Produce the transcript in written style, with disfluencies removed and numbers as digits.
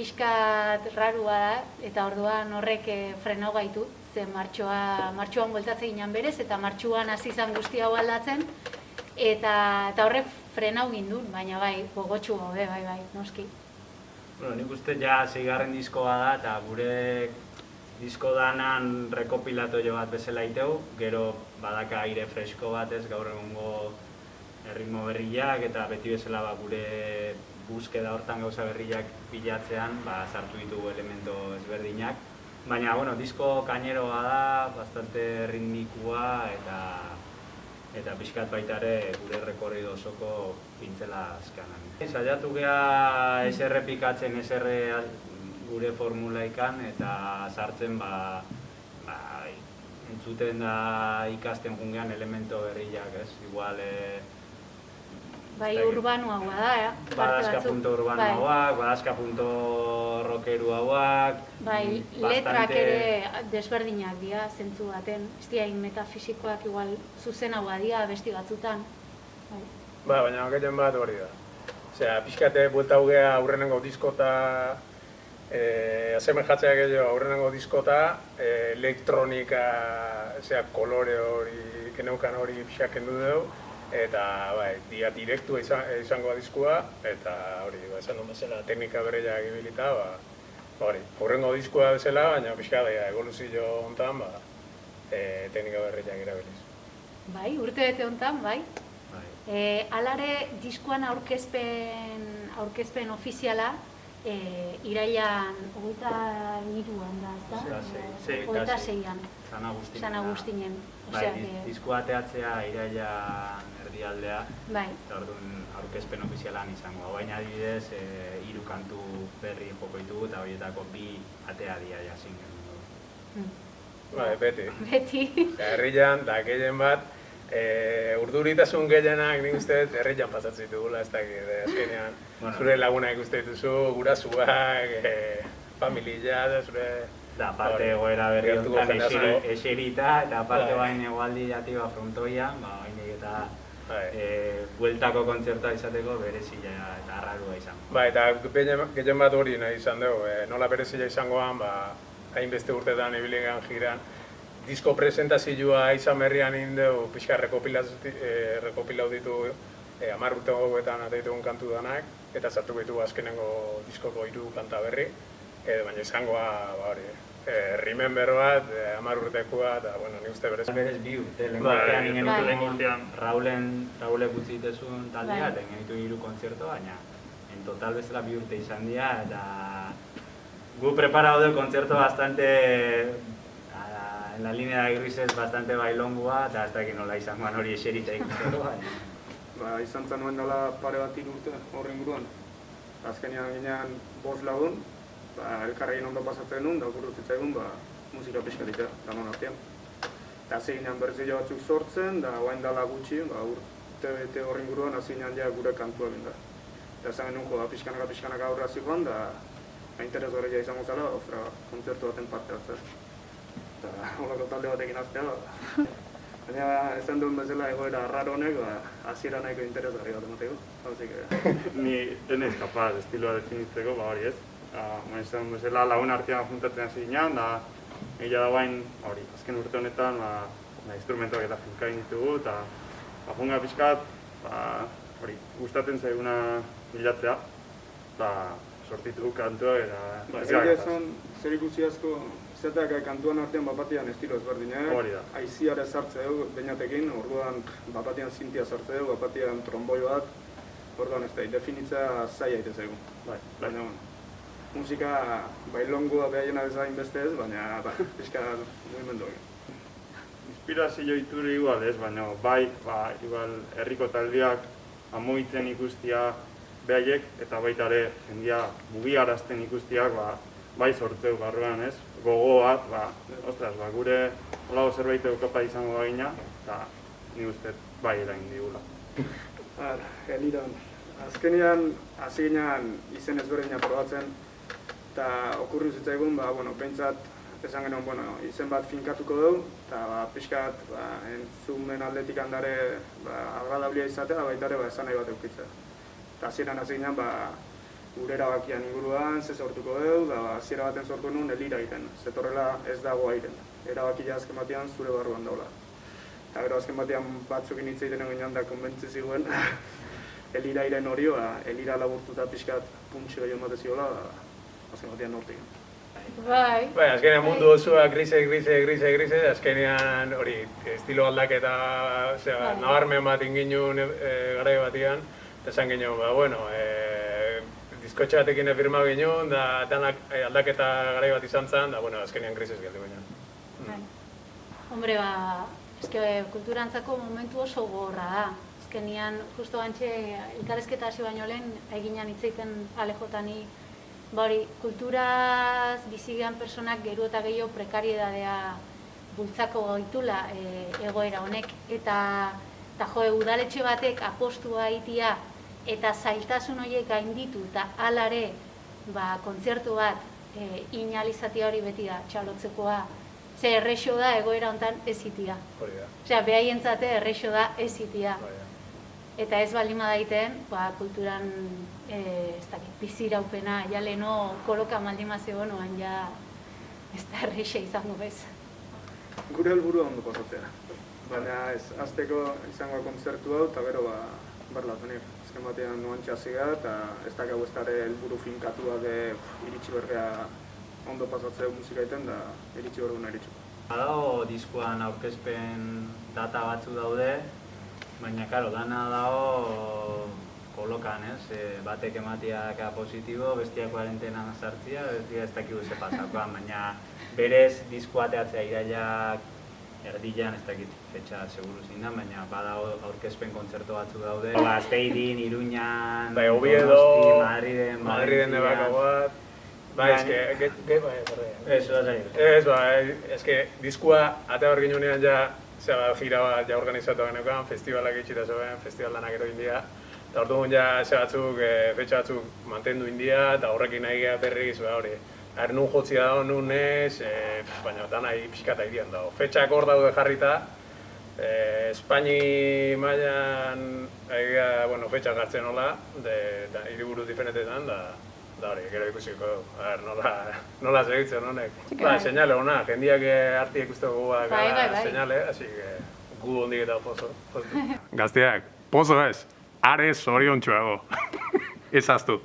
pixkat rarua da, eta orduan horrek frenau gaitu, ze martxuan bueltatzen ginen berez, eta martxuan hasi izan guzti hau aldatzen, eta horrek frenau gindun, baina bai, gogotxu gaude, bai, noski. Bueno, nik uste ja 6. diskoa da, eta gure disko danan rekopilatoio bat bezala iteu, gero badaka aire fresko bat ez, gaur egungo erritmo berriak, eta beti bezala gure buskeda hortan gauza berriak bilatzean, sartu ditugu elemento ezberdinak. Baina, bueno, disko kaineroa da, bastante ritmikua, eta pixkat baita ere gure rekorrido osoko pintzela azkanan. Saiatu geha ez errepikatzen ez gure formulaikan, eta sartzen entzuten da ikasten jungean elemento berriak, ez? Igual bai, urbanoagoa da, badazka punto urbanoagoak, badazka punto rockeru hauak. Bai, letrak ere desberdinak dira, zentzu baten. Ez dira, metafisikoak igual zuzenagoa dira besti batzutan. Ba, baina gehien bat hori da. Osea, pixkate buelta hugea aurrenengo diskota, asemejatzea gehiago aurrenengo diskota, elektronika, kolore hori, keneukan hori pixak kendu dugu, eta dia direktua izango diskua, eta hori, esan duen bezala, teknika berriak ibilita, horrengo diskua bezala, baina pixka da, evoluzio honetan, teknika berriak irabiliz. Bai, urte bete honetan, bai. Alare, diskuan aurkezpen ofiziala, irailan 23an da, ez da? 26an. San Agustinen. Diskoa ateatzea irailan erdialdea, eta orduan aurkezpen ofizialan izango. Baina adibidez, 3 kantu berri joko ditugu, eta horietako 2 atea dira jasin genuen. Beti. Beti. Herrian, da gehien bat, urduritasun gehienak nik uste herrian pasatzen ditugula, ez dakit, azkenean. Zure lagunak uste dituzu, gurasuak, familia, zure... Da, aparte egoera berri honetan eserita, eta aparte bain egualdi jatiba frontoian, bainik eta bueltako kontzertua izateko berezia eta arrarua izango. Ba, eta gehien bat hori nahi izan dugu, nola berezia izangoan, hainbeste urtetan ibiligan jiran, disko presentazioa izan berrian indeu, pixka rekopilau ditu 10 urte gogoetan ateitugun kantu danak, eta sartu ditu azkenengo diskoko 3 kanta berri, baina izangoa hori, Remember bat, 10 urtekoa, eta nik uste berez. Berez 2 urte, lehen urtean Raulek utzi ditezun taldea, eta genitu 3 kontzertu, baina en total bezala 2 urte izan dira, eta gu preparado del kontzertu bastante, en la línea de grises, bastante bailongua, eta ez dakit nola izangoan hori eserita ikusteko. Izan zen nuen dela pare bat 3 urte horren guruan. Azkenean ginean 5 lagun, elkarrekin ondo pasatzen nuen, da okurru zitzaigun musika pixkaritea, danon artean. Eta hasi ginean berzio batzuk sortzen, da guain dela gutxi, urte bete horren guruan hasi ginean ja gure kantua binda. Eta esan genuen pixkanaka aurra zikoan, da interesgarria izango zela, kontzertu baten parte hartzea. Eta holako talde batekin aztea, baina esan duen bezala egoera raro honek, hasiera nahiko interesgarri bat emateko. Ni enez kapaz estiloa definitzeko, hori ez. Esan bezala lagun artean juntatzen hasi ginean, da egia da bain, azken urte honetan, instrumentoak eta finkain ditugu, eta junga pixkat, gustatzen zaiguna bilatzea, eta sortitu kantuak eta... Egia esan, zer ikusi asko, zetak kantuan artean bapatian estilo ezberdinak, aiziare sartze dugu beinatekin, orduan bapatian zintia sartze dugu, bapatian tromboi bat, orduan ez da, definitzea zaila ite zaigu. Baina, musika bailongua behaiena bezain beste ez, baina pixka mugimendu egin. Inspirazio iturri igual ez, baina igual herriko taldeak amoitzen ikustia behaiek, eta baita ere jendia mugiarazten ikustiak bai sortzeu barruan ez, gogo bat, gure holago zerbait eukapa izango bagina, eta nik uste bai eragin digula. Geliran, azkenean hasi ginean izen ezberdina probatzen, eta okurri zitzaigun, behintzat esan genuen, izen bat finkatuko dugu, eta pixkat entzumen aldetik handare agradablia izatea, baita ere esan nahi bat eukitzea. Eta hasieran hasi ginean, gure erabakian inguruan, ze sortuko dugu, da hasiera baten sortu nuen elira egiten. Zetorrela ez dago airen. Erabakia azken batean zure barruan daula. Eta gero azken batean batzukin hitz egiten eginean da konbentzi ziguen elira iren hori, elira laburtuta pixkat puntxo gehiago ematen ziola, azken batean nortik. Bai. Bai, azkenean mundu osoa grise, azkenean hori estilo aldaketa, Bai. nabarmen bat inginun garai batean, eta esan ginen, bueno, diskotxe batekin firma ginen, da danak aldaketa garai bat izan zen, da, bueno, azkenean grisez geldi ginen. Bai. Hombre, eske kulturantzako momentu oso gogorra da. Azkenean, justo gantxe, elkarrezketa hasi baino lehen, eginan hitz egiten Alejotani, hori, kulturaz bizigean personak gero eta gehiago prekariedadea bultzako gaitula egoera honek. Eta udaletxe batek apostua egitea eta zailtasun horiek gainditu eta alare kontzertu bat inalizatia hori beti da txalotzekoa. Ze errexo da egoera honetan ez itia. Hori da. Osea, behaientzate errexo da ez itia. Hori da. Eta ez baldin badaiten, kulturan ez dakit, biziraupena, ja leheno koloka baldin bazegoen, oan ja ez da errexe izango bez. Gure helburua ondo pasatzea. Baina ez, azteko izango kontzertu hau, eta gero berlatunik. Azken batean nuan txasiga, eta ez da gau ez dara helburu finkatua de iritsi berrea ondo pasatzea musika egiten, da iritsi berguna iritsuko. Badago diskuan aurkezpen data batzu daude, baina, karo, dana dago kolokan, ez? Batek ematiak positibo, bestiak kuarentenan sartzia, bestia ez dakigu ze pasakoan, baina berez diskoa ateatzea irailak erdian, ez dakit fetxa seguru zindan, baina badago aurkezpen kontzertu batzu daude. Azpeidin, Iruñan, Bai, Oviedo, Madriden debako bat. Bai, eske, Eso da zain. Ez, eske, diskua ate hor ginunean ja, gira bat ja organizatu genekoan, festivalak itxita zoen, festival lanak ero india. Eta orduan ja, fetxa batzuk mantendu india, eta horrekin nahi geha berriz, hori. Nun jotzia dago, nun ez, baina dana pixkata irian dago. Fetxak hor daude jarrita, Espaini mailan fetxak hartzen nola, hiriburu diferentetan, da hori, gero ikusiko, nola segitzen honek. Seinale hona, jendiak hartiek usteko guak seinale, hasi gu hondik eta pozo. Gazteak, pozo ez, are zoriontsuago, ez aztu.